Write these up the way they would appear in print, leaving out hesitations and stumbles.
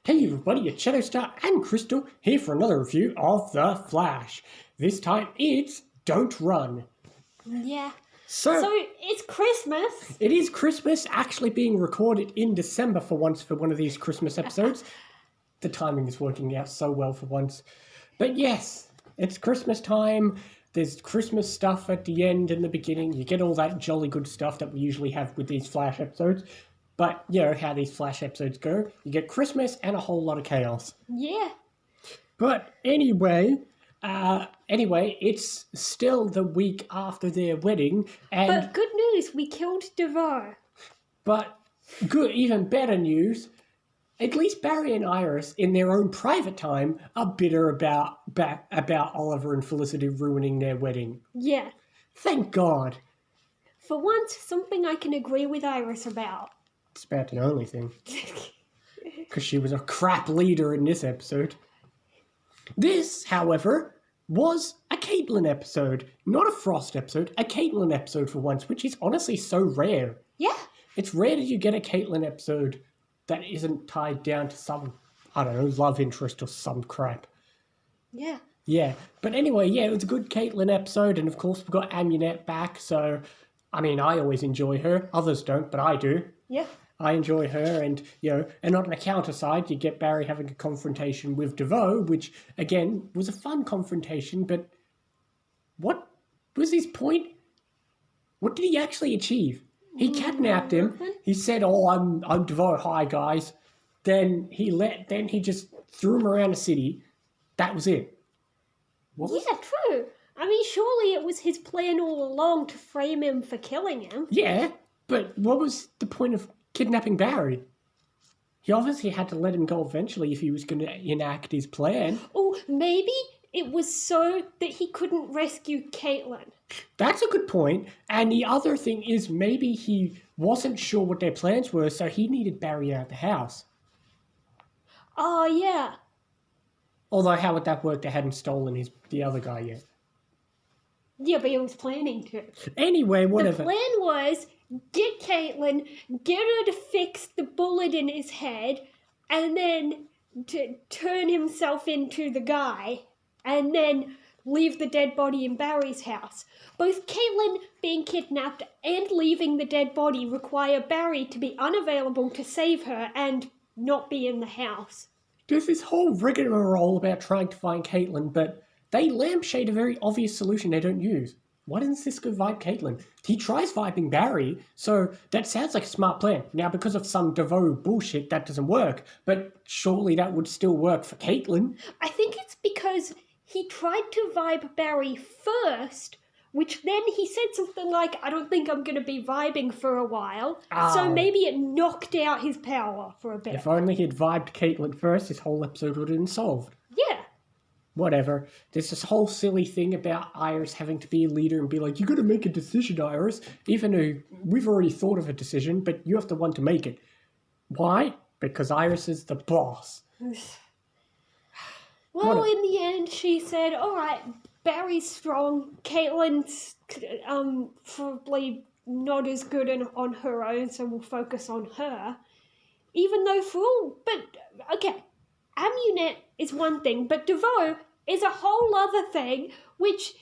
Hey everybody, it's Shadowstar and Crystal here for another review of The Flash. This time it's Don't Run. Yeah. So it's Christmas. it is Christmas, actually being recorded in December for once for one of these Christmas episodes. The timing is working out so well for once. But yes, it's Christmas time. There's Christmas stuff at the end and the beginning. You get all that jolly good stuff that we usually have with these Flash episodes. But you know how these Flash episodes go. You get Christmas and a whole lot of chaos. Yeah. But anyway, it's still the week after their wedding, and But good news, we killed DeVoe. but good, even better news. At least Barry and Iris, in their own private time, are bitter about Oliver and Felicity ruining their wedding. Yeah. Thank God. For once, something I can agree with Iris about. It's about the only thing. Because she was a crap leader in this episode. This, however, was a Caitlin episode. Not a Frost episode, a Caitlin episode for once, which is honestly so rare. Yeah. It's rare that you get a Caitlin episode that isn't tied down to some, I don't know, love interest or some crap. Yeah. Yeah, but anyway, yeah, it was a good Caitlin episode, and of course we've got Amunet back, so, I mean, I always enjoy her. Others don't, but I do. Yeah. I enjoy her, and, you know, and on the counter side, you get Barry having a confrontation with DeVoe, which, again, was a fun confrontation, but what was his point? What did he actually achieve? He kidnapped him. He said, "Oh, I'm DeVoe. Hi, guys." Then he just threw him around the city. That was it. What was Yeah, true. I mean, surely it was his plan all along to frame him for killing him. Yeah, but what was the point of kidnapping Barry? He obviously had to let him go eventually if he was going to enact his plan. Oh, maybe it was so that he couldn't rescue Caitlin. That's a good point. And the other thing is maybe he wasn't sure what their plans were, so he needed Barry out of the house. Oh, yeah. Although how would that work? They hadn't stolen the other guy yet. Yeah, but he was planning to. Anyway, whatever. The plan was get Caitlin, get her to fix the bullet in his head, and then to turn himself into the guy, and then leave the dead body in Barry's house. Both Caitlin being kidnapped and leaving the dead body require Barry to be unavailable to save her and not be in the house. There's this whole rigmarole about trying to find Caitlin, but they lampshade a very obvious solution they don't use. Why doesn't Cisco vibe Caitlin? He tries vibing Barry, so that sounds like a smart plan. Now, because of some DeVoe bullshit, that doesn't work, but surely that would still work for Caitlin. I think it's because he tried to vibe Barry first, which then he said something like, I don't think I'm going to be vibing for a while. So Oh. maybe it knocked out his power for a bit. If only he'd vibed Caitlin first, this whole episode would have been solved. Yeah. Whatever. There's this whole silly thing about Iris having to be a leader and be like, you gotta make a decision, Iris. Even though we've already thought of a decision, but you have to want to make it. Why? Because Iris is the boss. Well, in the end, she said, all right, Barry's strong. Caitlin's probably not as good on her own, so we'll focus on her. Even though okay, Amunet is one thing, but DeVoe is a whole other thing, which,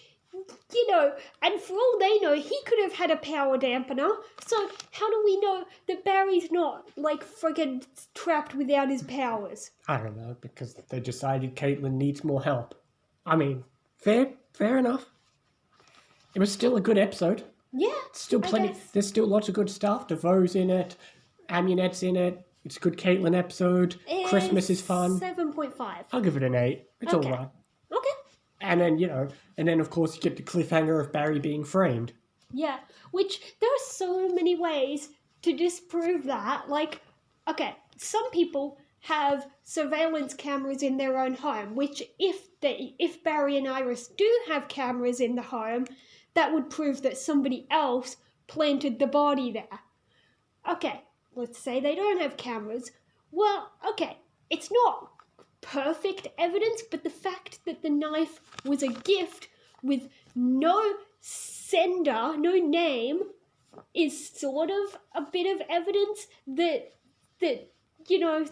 you know, and for all they know, he could have had a power dampener. So how do we know that Barry's not, like, friggin' trapped without his powers? I don't know, because they decided Caitlin needs more help. I mean, fair enough. It was still a good episode. Yeah, Still plenty. I guess. There's still lots of good stuff. DeVoe's in it. Amunet's in it. It's a good Caitlin episode. Christmas is fun. 7.5. I'll give it an 8. It's Okay. alright. Okay. And then, of course, you get the cliffhanger of Barry being framed. Yeah, which there are so many ways to disprove that. Like, okay, some people have surveillance cameras in their own home, which if Barry and Iris do have cameras in the home, that would prove that somebody else planted the body there. Okay, let's say they don't have cameras. Well, okay, it's not perfect evidence, but the fact that the knife was a gift with no sender, no name, is sort of a bit of evidence that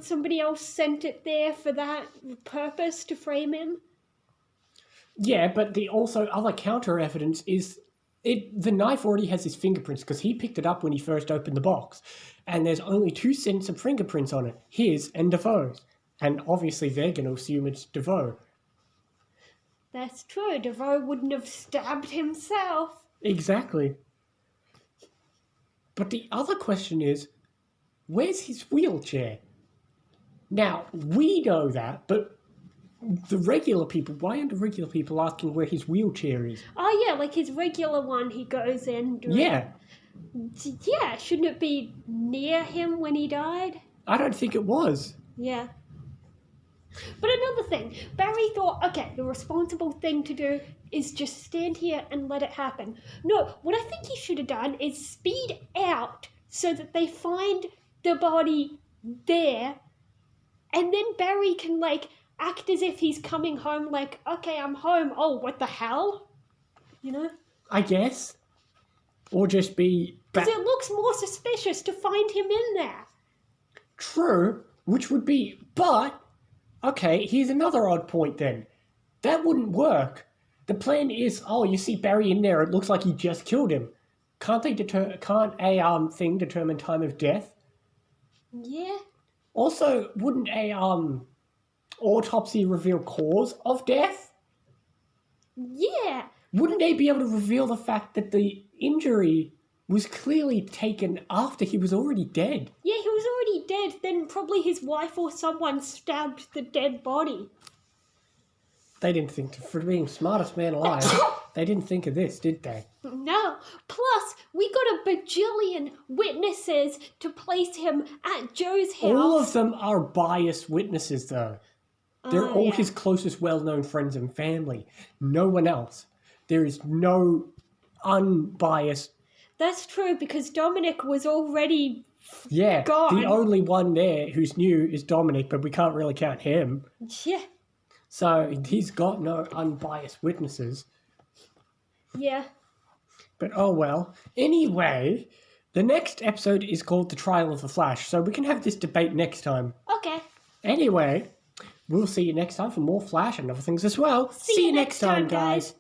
somebody else sent it there for that purpose to frame him. Yeah, but the also other counter evidence is the knife already has his fingerprints because he picked it up when he first opened the box. And there's only 2 sets of fingerprints on it, his and Defoe's. And obviously they're going to assume it's Defoe. That's true. Defoe wouldn't have stabbed himself. Exactly. But the other question is, where's his wheelchair? Now, we know that, but the regular people, why aren't the regular people asking where his wheelchair is? Oh, yeah, like his regular one he goes in. Yeah. Yeah, shouldn't it be near him when he died? I don't think it was. Yeah. But another thing, Barry thought, okay, the responsible thing to do is just stand here and let it happen. No, what I think he should have done is speed out so that they find the body there, and then Barry can, act as if he's coming home, okay, I'm home. Oh, what the hell? I guess. Or just be... Because it looks more suspicious to find him in there. True, which would be... But... Okay, here's another odd point then. That wouldn't work. The plan is, you see Barry in there, it looks like he just killed him. Can't a thing determine time of death? Yeah. Also, wouldn't a autopsy reveal cause of death? Yeah. Wouldn't they be able to reveal the fact that the injury was clearly taken after he was already dead? Yeah, he was already dead. Then probably his wife or someone stabbed the dead body. They didn't think, for being smartest man alive, they didn't think of this, did they? No. Plus, we got a bajillion witnesses to place him at Joe's house. All of them are biased witnesses, though. They're all his closest well-known friends and family. No one else. There is no unbiased... That's true, because Dominic was already Yeah, gone. The only one there who's new is Dominic, but we can't really count him. Yeah. So he's got no unbiased witnesses. Yeah. But oh well. Anyway, the next episode is called The Trial of the Flash, so we can have this debate next time. Okay. Anyway, we'll see you next time for more Flash and other things as well. See you next time, guys.